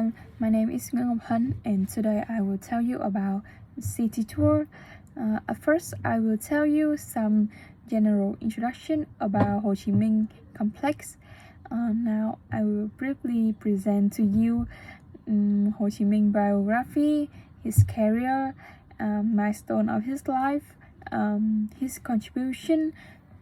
everyone, my name is Ngọc and today I will tell you about city tour. At first, I will tell you some general introduction about Ho Chi Minh complex. Now I will briefly present to you Ho Chi Minh biography, his career, milestone of his life, his contribution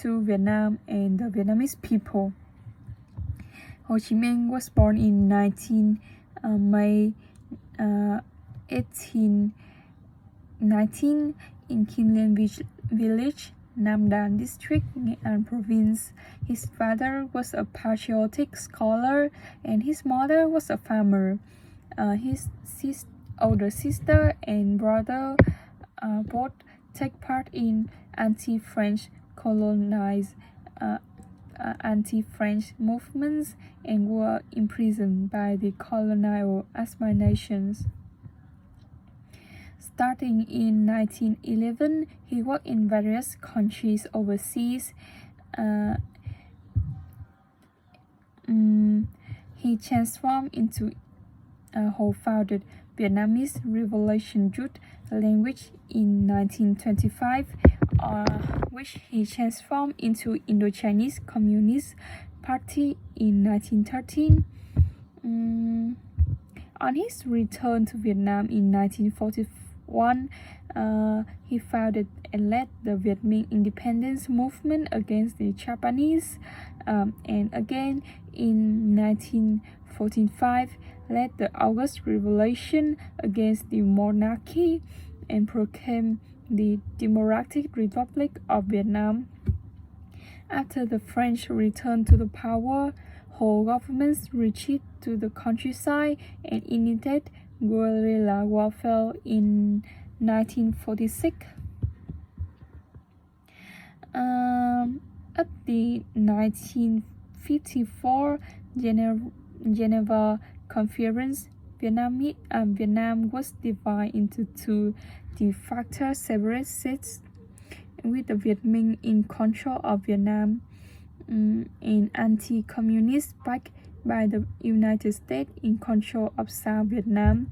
to Vietnam and the Vietnamese people. Ho Chi Minh was born in May 1819 in Kim Liên village, Nam Dan district, Nghệ An province. His father was a patriotic scholar and his mother was a farmer. His older sister and brother both take part in anti-French movements and were imprisoned by the colonial nations. Starting in 1911, he worked in various countries overseas. He transformed into founded Vietnamese Revolution Youth language in 1925, which he transformed into Indo-Chinese Communist Party in 1913. On his return to Vietnam in 1941, he founded and led the Viet Minh independence movement against the Japanese, and again in 1945 led the August Revolution against the monarchy and proclaimed the Democratic Republic of Vietnam. After the French returned to the power, whole governments retreated to the countryside and initiated guerrilla warfare in 1946. At the 1954 Geneva Conference, Vietnam was divided into two de facto separate states, with the Viet Minh in control of Vietnam and anti-communist backed by the United States in control of South Vietnam.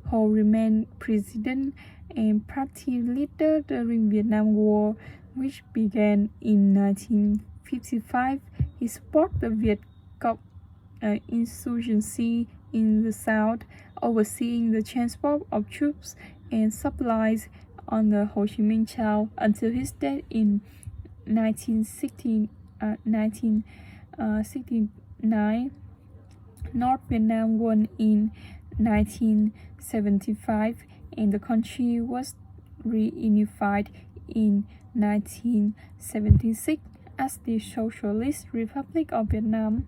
Ho remained president and party leader during Vietnam War, which began in 1955. He supported the Viet Cong insurgency in the South, overseeing the transport of troops and supplies on the Ho Chi Minh Trail until his death in 1969. North Vietnam won in 1975 and the country was reunified in 1976 as the Socialist Republic of Vietnam.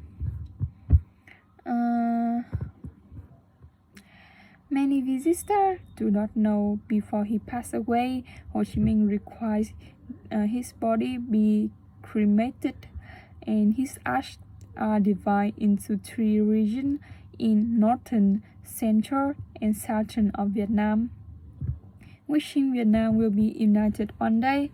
Many visitors do not know before he passed away, Ho Chi Minh requires his body be cremated, and his ashes are divided into three regions in northern, central, and southern of Vietnam, wishing Vietnam will be united one day.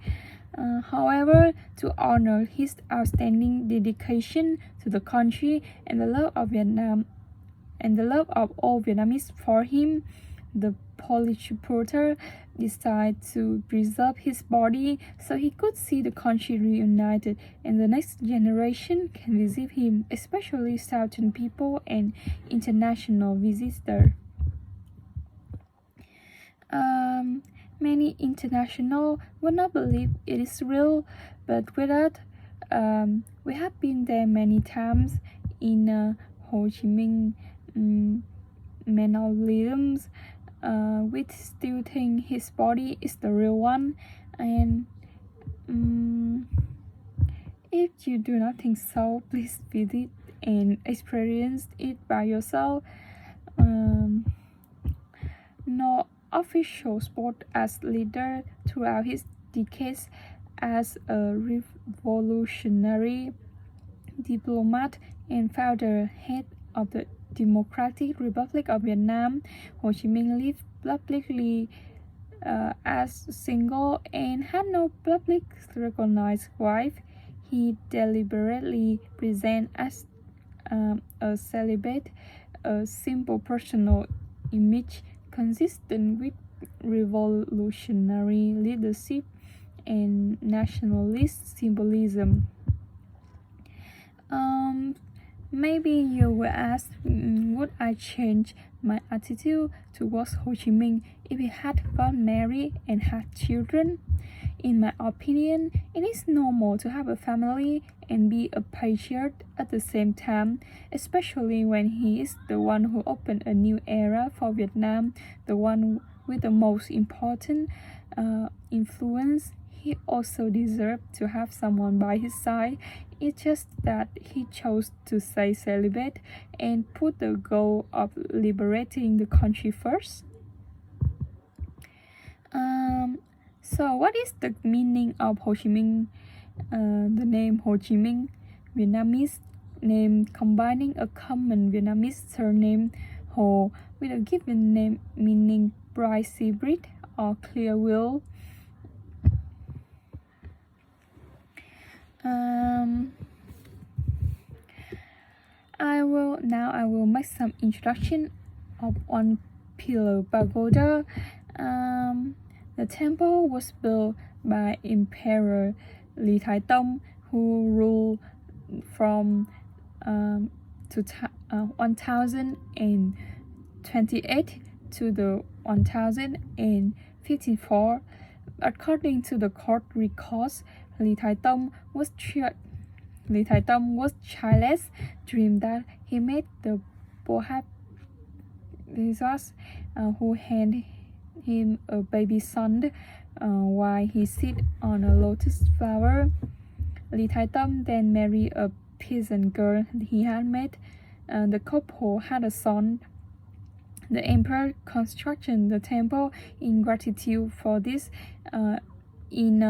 However, to honor his outstanding dedication to the country and the love of Vietnam and the love of all Vietnamese for him, the Polish reporter decided to preserve his body so he could see the country reunited and the next generation can visit him, especially Southern people and international visitors. Many international would not believe it is real, but with that, we have been there many times in Ho Chi Minh mausoleums. We still think his body is the real one, and if you do not think so, please visit and experience it by yourself. No official sport as leader throughout his decades as a revolutionary diplomat and founder head of the Democratic Republic of Vietnam. Ho Chi Minh lived publicly as single and had no public recognized wife. He deliberately presented as a celibate a simple personal image consistent with revolutionary leadership and nationalist symbolism. Maybe you will ask, would I change my attitude towards Ho Chi Minh if he had got married and had children? In my opinion, it is normal to have a family and be a patriot at the same time, especially when he is the one who opened a new era for Vietnam, the one with the most important influence. He also deserved to have someone by his side. It's just that he chose to stay celibate and put the goal of liberating the country first. So what is the meaning of Ho Chi Minh? The name Ho Chi Minh, Vietnamese name combining a common Vietnamese surname Ho with a given name meaning bright sea breeze or clear will. I will make some introduction of One Pillar Pagoda. The temple was built by Emperor Lý Thái Tông, who ruled from 1028 to the 1054. According to the court records, Lý Thái Tông was childless, dreamed that he met the Bodhisattvas who handed him a baby son while he sit on a lotus flower. Lý Thái Tông then married a peasant girl he had met. The couple had a son. The emperor constructed the temple in gratitude for this. In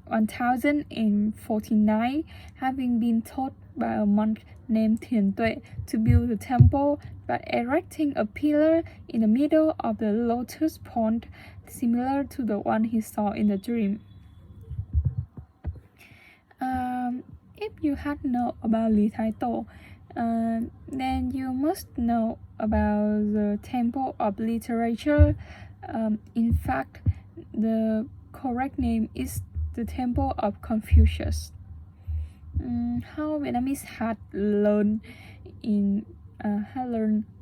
1049, having been taught by a monk named Thiền Tuệ to build the temple by erecting a pillar in the middle of the lotus pond, similar to the one he saw in the dream. If you had known about Lý Thái Tổ, then you must know about the Temple of Literature. In fact, the correct name is the Temple of Confucius. How Vietnamese had learned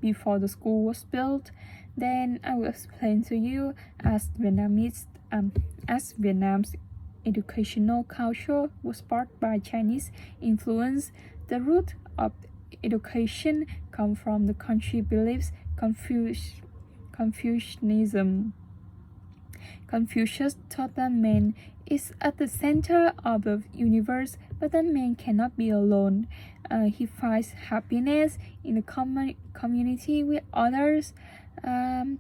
before the school was built. Then I will explain to you as Vietnamese as Vietnam's educational culture was sparked by Chinese influence. The root of education come from the country beliefs Confucianism. Confucius taught that man is at the center of the universe, but that man cannot be alone. He finds happiness in the community with others.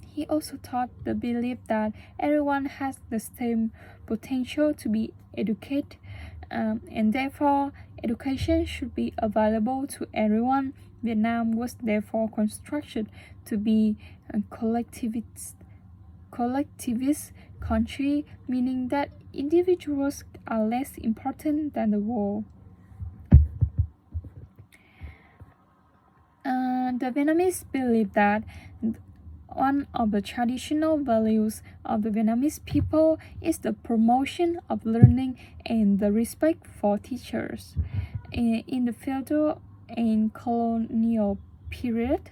He also taught the belief that everyone has the same potential to be educated, and therefore education should be available to everyone. Vietnam was therefore constructed to be a collectivist country, meaning that individuals are less important than the whole. The Vietnamese believe that one of the traditional values of the Vietnamese people is the promotion of learning and the respect for teachers. In the feudal and colonial period,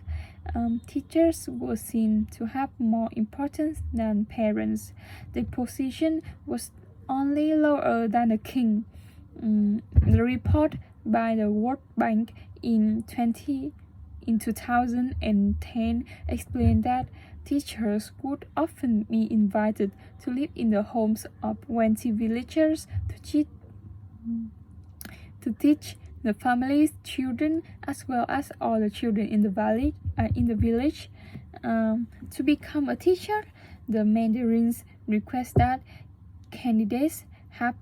teachers were seen to have more importance than parents. Their position was only lower than the king. The report by the World Bank in 2010 explained that teachers would often be invited to live in the homes of wealthy villagers to teach the family's children as well as all the children in the village. To become a teacher, the mandarins request that candidates have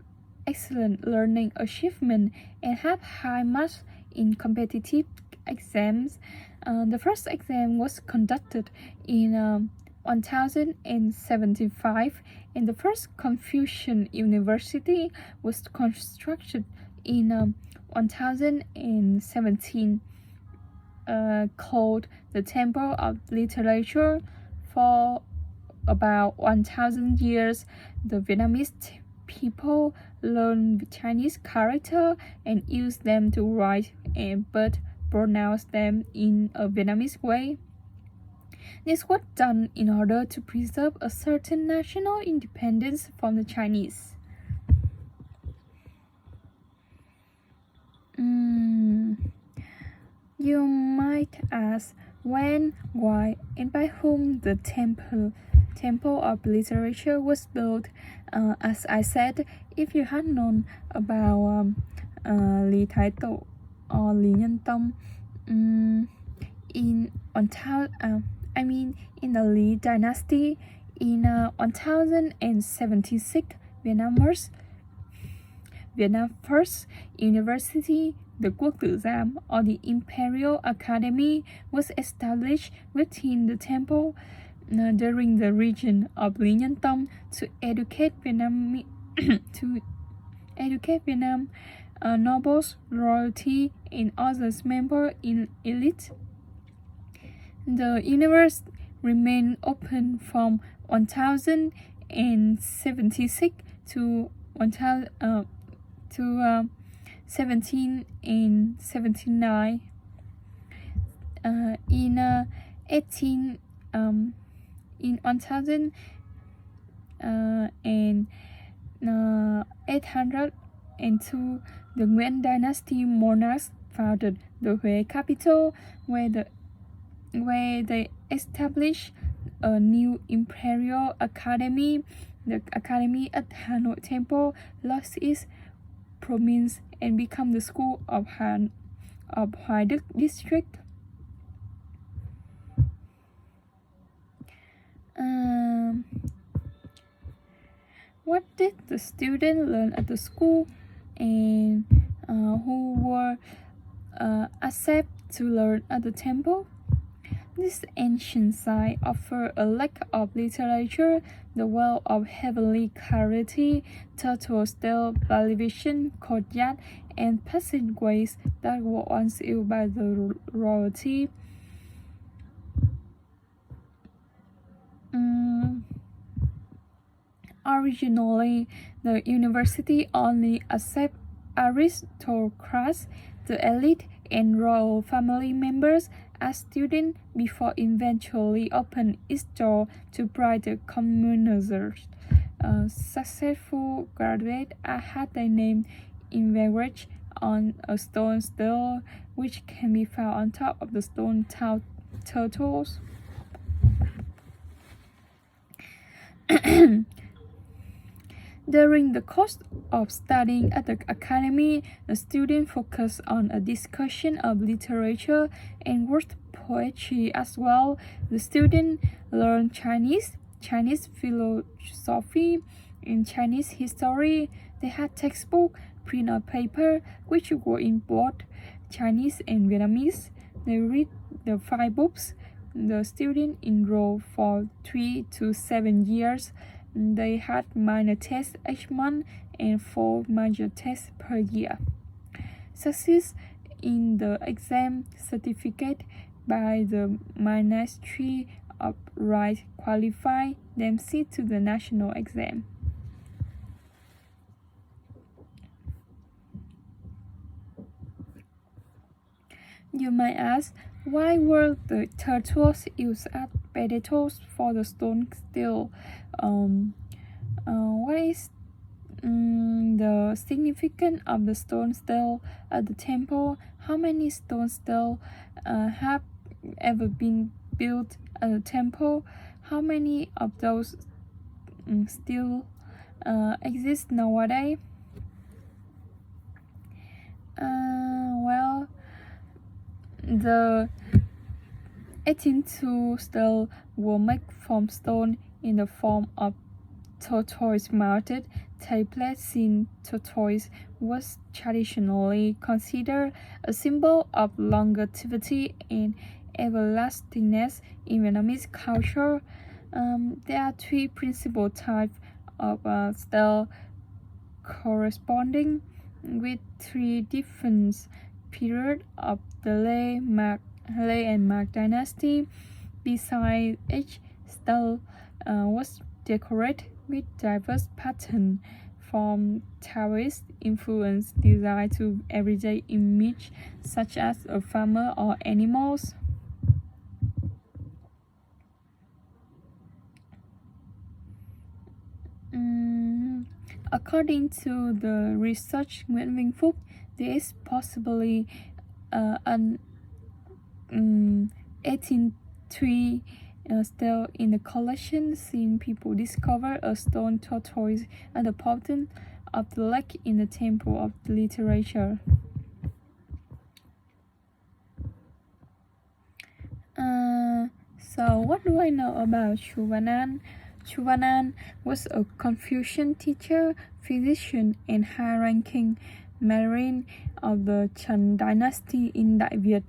excellent learning achievement and have high marks in competitive exams. The first exam was conducted in 1075, and the first Confucian University was constructed in 1017. called the Temple of Literature. For about 1,000 years, the Vietnamese people learned Chinese character and used them to write but pronounce them in a Vietnamese way. This was done in order to preserve a certain national independence from the Chinese. You might ask when, why, and by whom the Temple of Literature was built. As I said, if you had known about Lý Thái Tổ or Lý Nhân Tông, in the Lý Dynasty, in 1076, Vietnam First University, the Quốc Tử Giám, or the Imperial Academy, was established within the temple during the reign of Lý Nhân Tông to educate Vietnam nobles, royalty, and others members in elite. The university remained open from 1076 to 1779. In 1802, the Nguyen Dynasty monarchs founded the Huế capital, where they established a new imperial academy. The academy at Hanoi Temple lost its province and became the school of Hoài Đức district. What did the students learn at the school, and who were accepted to learn at the temple? This ancient site offered a lack of literature, the well of heavenly clarity, turtle style television, courtyard, and passageways that were once used by the royalty. Originally, the university only accepted aristocrats, the elite, and royal family members as students before eventually opened its door to brighter commoners. Successful graduates had their name engraved on a stone stele, which can be found on top of the stone turtles. During the course of studying at the academy, the students focused on a discussion of literature and word poetry as well. The students learned Chinese philosophy, and Chinese history. They had textbooks, print on paper, which were in both Chinese and Vietnamese. They read the 5 books. The students enrolled for 3 to 7 years. They had minor tests each month and 4 major tests per year. Success in the exam certificate by the Ministry of Rights qualified them to the national exam. You might ask, why were the turtles used as pedestals for the stone stele? What is the significance of the stone stele at the temple? How many stone stele have ever been built at the temple? How many of those still exist nowadays? Well, the 1802 stele were made from stone in the form of tortoise mounted tablet, since tortoise was traditionally considered a symbol of longevity and everlastingness in Vietnamese culture. There are 3 principal types of stele corresponding with 3 different periods of delay marked Lê and Mark dynasty. Besides, each stele was decorated with diverse patterns, from Taoist influence designed to everyday images such as a farmer or animals. According to the research Nguyễn Vinh Phúc, there is possibly an 1803 still in the collection, seeing people discover a stone tortoise at the bottom of the lake in the Temple of Literature. So what do I know about Chuvanan? Chuvanan was a Confucian teacher, physician, and high-ranking marine of the Chen dynasty in Đại Việt.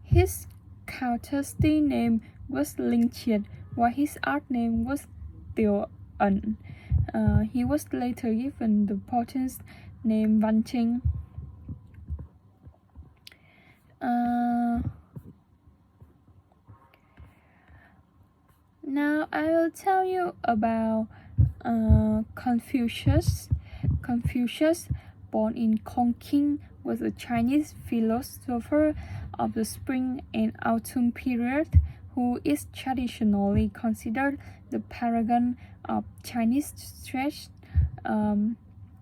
His courtesy name was Linh Triệt, while his art name was Tiểu Ẩn. He was later given the Portuguese name Văn Trinh. Now I will tell you about Confucius. Confucius, born in Chongqing, was a Chinese philosopher of the spring and autumn period who is traditionally considered the paragon of Chinese literature.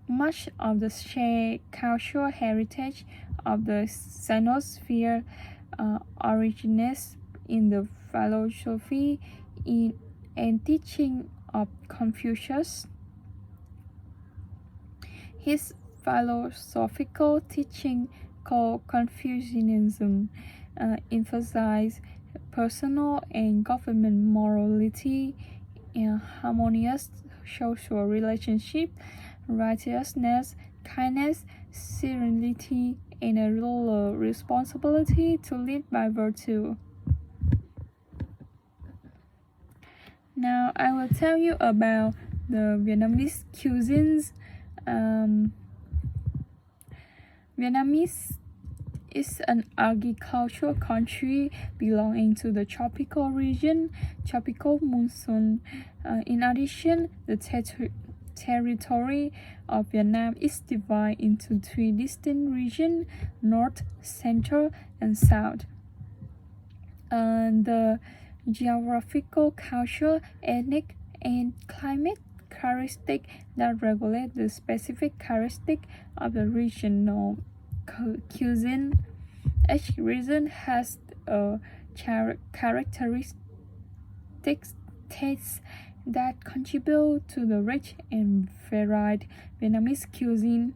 Much of the shared cultural heritage of the Sinosphere originates in the philosophy and teaching of Confucius. His philosophical teaching, called Confucianism, emphasized personal and government morality and harmonious social relationship, righteousness, kindness, serenity, and a ruler responsibility to lead by virtue. Now I will tell you about the Vietnamese cuisines. Vietnamese is an agricultural country belonging to the tropical region, tropical monsoon. In addition, the territory of Vietnam is divided into 3 distinct regions: North, Central, and South. The geographical, cultural, ethnic, and climate characteristics that regulate the specific characteristics of the regional cuisine. Each region has a characteristic taste that contribute to the rich and varied Vietnamese cuisine.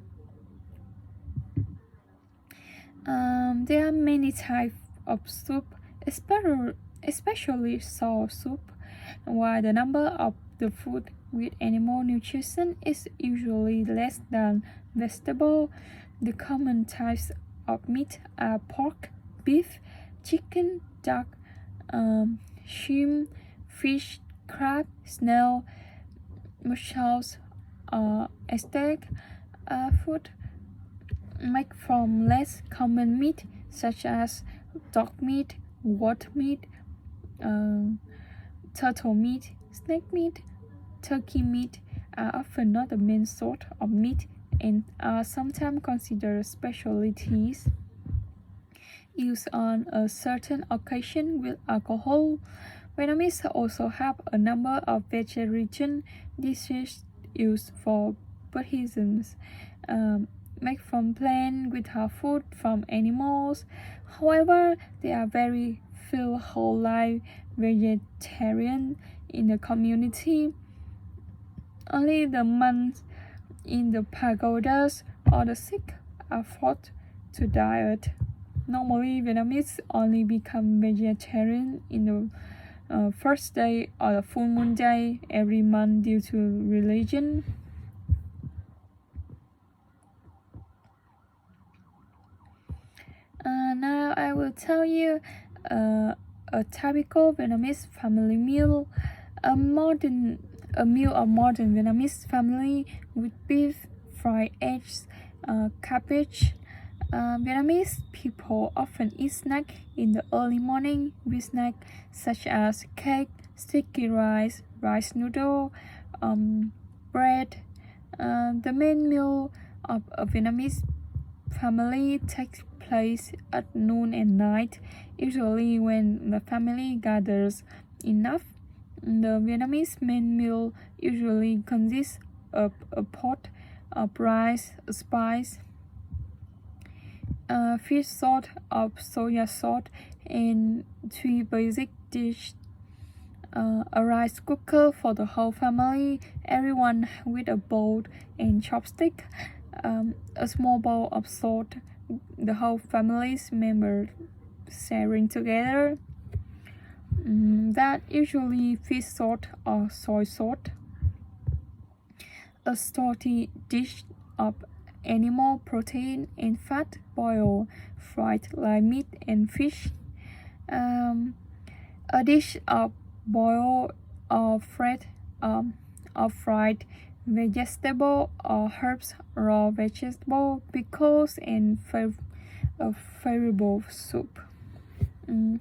There are many types of soup, especially sour soup, while the number of the food with animal nutrition is usually less than vegetable. The common types of meat are pork, beef, chicken, duck, shrimp, fish, crab, snail, mussels, steak. Food made from less common meat such as dog meat, goat meat, turtle meat, snake meat, turkey meat are often not the main source of meat and are sometimes considered specialties used on a certain occasion with alcohol. Vietnamese also have a number of vegetarian dishes used for baptisms, made from plants without food from animals. However, there are very few whole life vegetarians in the community. Only the monks in the pagodas or the sick are forced to diet. Normally, Vietnamese only become vegetarian in the first day or the full moon day every month due to religion. Now I will tell you a typical Vietnamese family meal. A meal of modern Vietnamese family with beef, fried eggs, cabbage, Vietnamese people often eat snacks in the early morning with snacks such as cake, sticky rice, rice noodle, bread. The main meal of a Vietnamese family takes place at noon and night, usually when the family gathers enough. The Vietnamese main meal usually consists of a pot of rice, spice, fish sauce of soya sauce, and 3 basic dishes. A rice cooker for the whole family, everyone with a bowl and chopstick, a small bowl of salt, the whole family's members sharing together. That usually fish sauce or soy sauce. A salty dish of animal protein and fat, boiled, fried like meat and fish. A dish of boiled or fried vegetable or herbs, raw vegetable, pickles, and a favorable soup.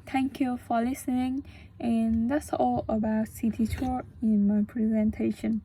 Thank you for listening, and that's all about city tour in my presentation.